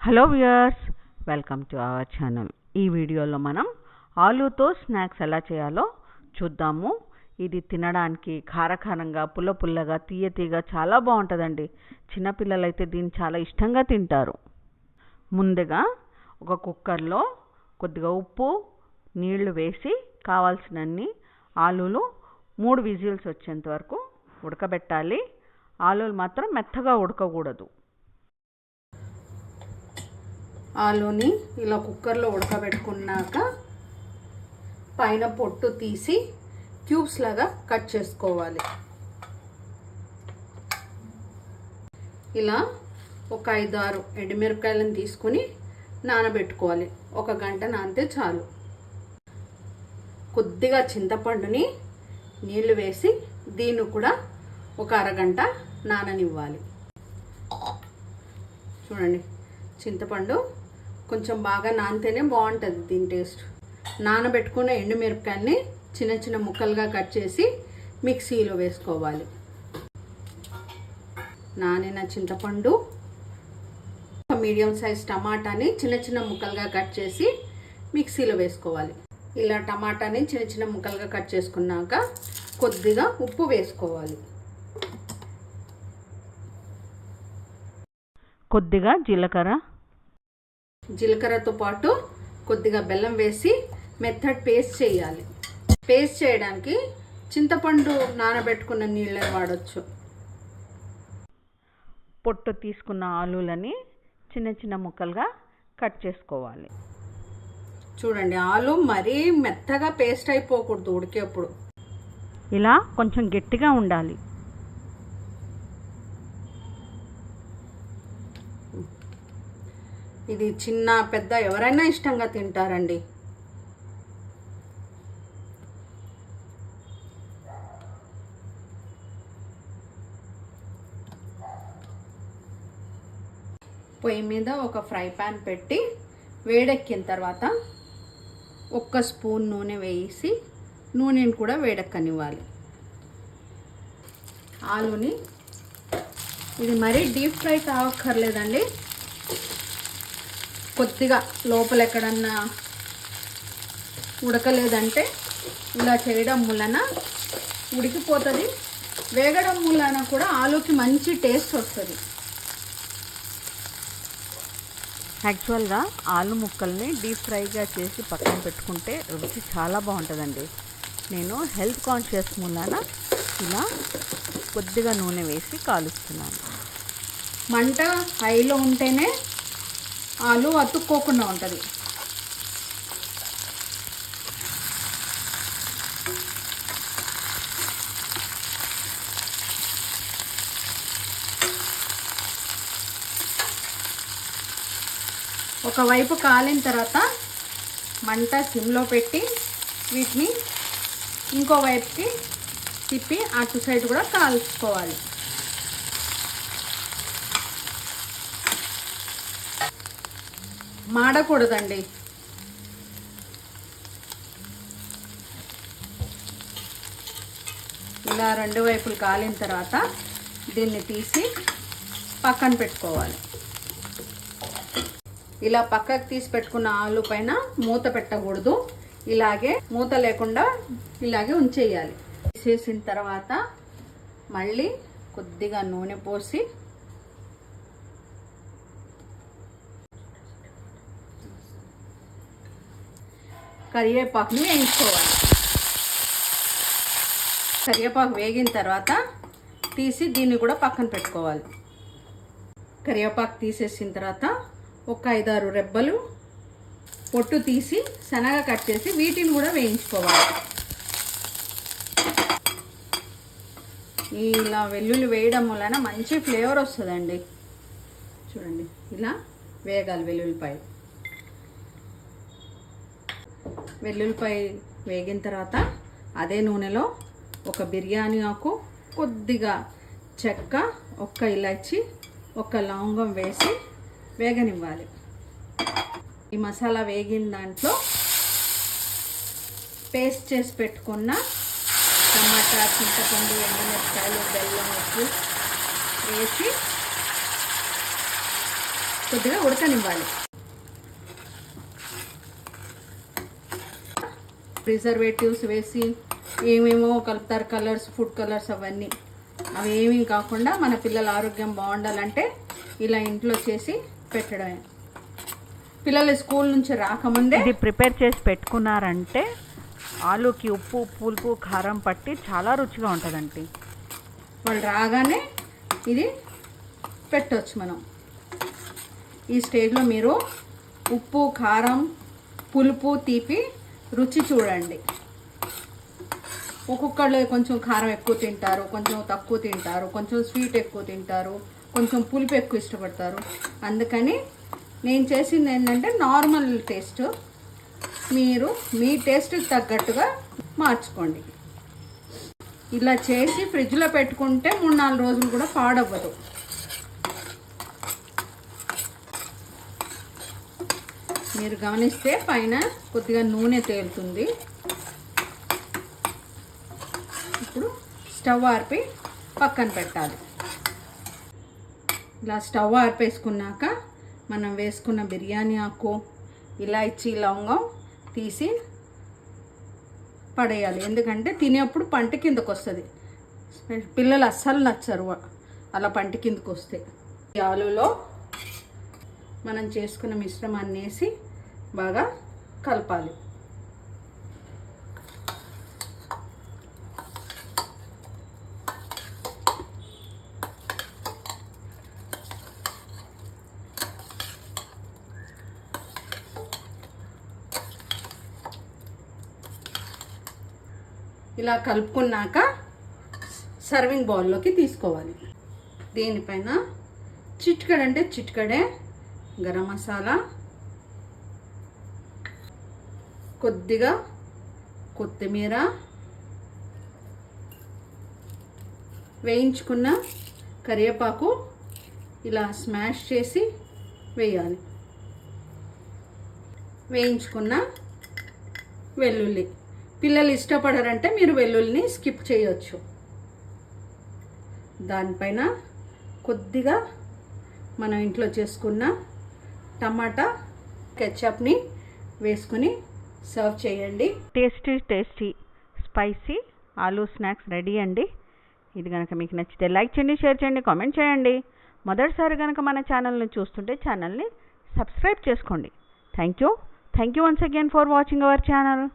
Hello viewers, welcome to our channel. ఈ వీడియోలో మనం ఆలూతో స్నాక్స్ ఎలా చేయాలో చూద్దాము. ఇది తినడానికి కారకారంగా, పుల్లగా, తీయగా చాలా బాగుంటుందండి. చిన్నపిల్లలైతే దీన్ని చాలా ఇష్టంగా తింటారు. ముందుగా ఒక కుక్కర్లో కొద్దిగా ఉప్పు, నీళ్లు వేసి కావాల్సినన్ని ఆలూలు 3 విజిల్స్ వచ్చేంత వరకు ఉడకబెట్టాలి. ఆలూలు మాత్రం మెత్తగా ఉడకకూడదు. ఆలూని ఇలా కుక్కర్లో ఉడకబెట్టుకున్నాక పైన పొట్టు తీసి క్యూబ్స్ లాగా కట్ చేసుకోవాలి. ఇలా ఒక 5-6 ఎండుమిరపకాయలను తీసుకుని నానబెట్టుకోవాలి. 1 గంట నానితే చాలు. కొద్దిగా చింతపండుని నీళ్లు వేసి దీన్ని కూడా ఒక అరగంట నాననివ్వాలి. చూడండి, చింతపండు కొంచెం బాగా నానితేనే బాగుంటుంది దీని టేస్ట్. నానబెట్టుకున్న ఎండుమిరపకాయల్ని చిన్న ముక్కలుగా కట్ చేసి మిక్సీలో వేసుకోవాలి. నానిన చింతపండు, ఒక మీడియం సైజ్ టమాటాని చిన్న ముక్కలుగా కట్ చేసి మిక్సీలో వేసుకోవాలి. ఇలా టమాటాని చిన్న ముక్కలుగా కట్ చేసుకున్నాక కొద్దిగా ఉప్పు వేసుకోవాలి. కొద్దిగా జీలకర్రతో పాటు కొద్దిగా బెల్లం వేసి మెత్తడ్ పేస్ట్ చేయాలి. పేస్ట్ చేయడానికి చింతపండు నానబెట్టుకున్న నీళ్ళని వాడచ్చు. పొట్టు తీసుకున్న ఆలూలని చిన్న ముక్కలుగా కట్ చేసుకోవాలి. చూడండి, ఆలు మరీ మెత్తగా పేస్ట్ అయిపోకూడదు ఉడికేప్పుడు. ఇలా కొంచెం గట్టిగా ఉండాలి. ఇది చిన్న పెద్ద ఎవరైనా ఇష్టంగా తింటారండి. పొయ్యి మీద ఒక ఫ్రై పాన్ పెట్టి వేడెక్కిన తర్వాత 1 స్పూన్ నూనె వేసి నూనెని కూడా వేడెక్కనివ్వాలి. ఆలూని ఇది మరీ డీప్ ఫ్రై కావక్కర్లేదండి. కొద్దిగా లోపల ఎక్కడన్నా ఉడకలేదంటే ఇలా చేయడం వలన ఉడికిపోతుంది. వేగడం వలన కూడా ఆలూకి మంచి టేస్ట్ వస్తుంది. యాక్చువల్గా ఆలు ముక్కల్ని డీప్ ఫ్రైగా చేసి పక్కన పెట్టుకుంటే రుచి చాలా బాగుంటుందండి. నేను హెల్త్ కాన్షియస్ వలన ఇలా కొద్దిగా నూనె వేసి కాలుస్తున్నాను. మంట హైలో ఉంటేనే ఆలు అతుక్కోకుండా ఉంటుంది. ఒకవైపు కాలిన తర్వాత మంట సిమ్లో పెట్టి వీటిని ఇంకో వైపుకి తిప్పి అటు సైడ్ కూడా కాల్చుకోవాలి. మాడకూడదండి. ఇలా 2 వైపులు కాలిన తర్వాత దీన్ని తీసి పక్కన పెట్టుకోవాలి. ఇలా పక్కకు తీసి పెట్టుకున్న ఆలు పైన మూత పెట్టకూడదు. ఇలాగే మూత లేకుండా ఇలాగే ఉంచేయాలి. తీసేసిన తర్వాత మళ్ళీ కొద్దిగా నూనె పోసి కరివేపాకుని వేయించుకోవాలి. కరివేపాకు వేగిన తర్వాత తీసి దీన్ని కూడా పక్కన పెట్టుకోవాలి. కరివేపాకు తీసేసిన తర్వాత ఒక 5-6 రెబ్బలు పొట్టు తీసి సన్నగా కట్ చేసి వీటిని కూడా వేయించుకోవాలి. ఇలా వెల్లుల్లి వేయడం వలన మంచి ఫ్లేవర్ వస్తుందండి. చూడండి, ఇలా వేగాలి. వెల్లుల్లిపాయ వేగిన తర్వాత అదే నూనెలో ఒక బిర్యానీ ఆకు, కొద్దిగా చెక్క, 1 ఇలాచి, 1 లవంగం వేసి వేగనివ్వాలి. ఈ మసాలా వేగిన దాంట్లో పేస్ట్ చేసి పెట్టుకున్న టమాటా, చింతపండు, ఎండుమిరపకాయలు, బెల్లం, ఉప్పు వేసి కొద్దిగా ఉడకనివ్వాలి. ప్రిజర్వేటివ్స్ వేసి ఏమేమో కలుపుతారు, కలర్స్, ఫుడ్ కలర్స్, అవన్నీ అవి ఏమీ కాకుండా మన పిల్లల ఆరోగ్యం బాగుండాలంటే ఇలా ఇంట్లో చేసి పెట్టడమే. పిల్లలు స్కూల్ నుంచి రాకముందే ఇది ప్రిపేర్ చేసి పెట్టుకున్నారంటే ఆలూకి ఉప్పు, పులుపు, కారం పట్టి చాలా రుచిగా ఉంటుందండి. వాళ్ళు రాగానే ఇది పెట్టవచ్చు మనం. ఈ స్టేజ్లో మీరు ఉప్పు, కారం, పులుపు, తీపి రుచి చూడండి. ఒక్కొక్కళ్ళు కొంచెం కారం ఎక్కువ తింటారు, కొంచెం తక్కువ తింటారు, కొంచెం స్వీట్ ఎక్కువ తింటారు, కొంచెం పులుపు ఎక్కువ ఇష్టపడతారు. అందుకని నేను చేసింది ఏంటంటే నార్మల్ టేస్ట్. మీరు మీ టేస్ట్కి తగ్గట్టుగా మార్చుకోండి. ఇలా చేసి ఫ్రిడ్జ్లో పెట్టుకుంటే 3-4 రోజులు కూడా పాడవ్వదు. మీరు గమనిస్తే పైన కొద్దిగా నూనె తేలుతుంది. ఇప్పుడు స్టవ్ ఆర్పి పక్కన పెట్టాలి. ఇలా స్టవ్ ఆర్పేసుకున్నాక మనం వేసుకున్న బిర్యానీ ఆకు, ఇలాచీ, లవంగం తీసి పడేయాలి. ఎందుకంటే తినేప్పుడు పంట కిందకు వస్తుంది. పిల్లలు అస్సలు నచ్చరు అలా పంట కిందకు వస్తే. ఈ ఆలులో మనం చేసుకున్న మిశ్రమాన్ని వేసి బాగా కలపాలి. ఇలా కలుపుకున్నాక సర్వింగ్ బౌల్లోకి తీసుకోవాలి. దీనిపైన చిటికెడంటే చిటికెడే గరం మసాలా, కొద్దిగా కొత్తిమీర, వేయించుకున్న కరివేపాకు ఇలా స్మాష్ చేసి వేయాలి. వేయించుకున్న వెల్లుల్లి, పిల్లలు ఇష్టపడరంటే మీరు వెల్లుల్లిని స్కిప్ చేయొచ్చు. దానిపైన కొద్దిగా మనం ఇంట్లో చేసుకున్న టమాటా కెచప్ని వేసుకుని సర్వ్ చేయండి. Tasty spicy aloo snacks ready అండి. ఇది కనుక మీకు నచ్చితే లైక్ చేయండి, షేర్ చేయండి, కామెంట్ చేయండి. మొదటిసారి కనుక మన ఛానల్ని చూస్తుంటే ఛానల్ని సబ్స్క్రైబ్ చేసుకోండి. Thank you once again for watching our channel.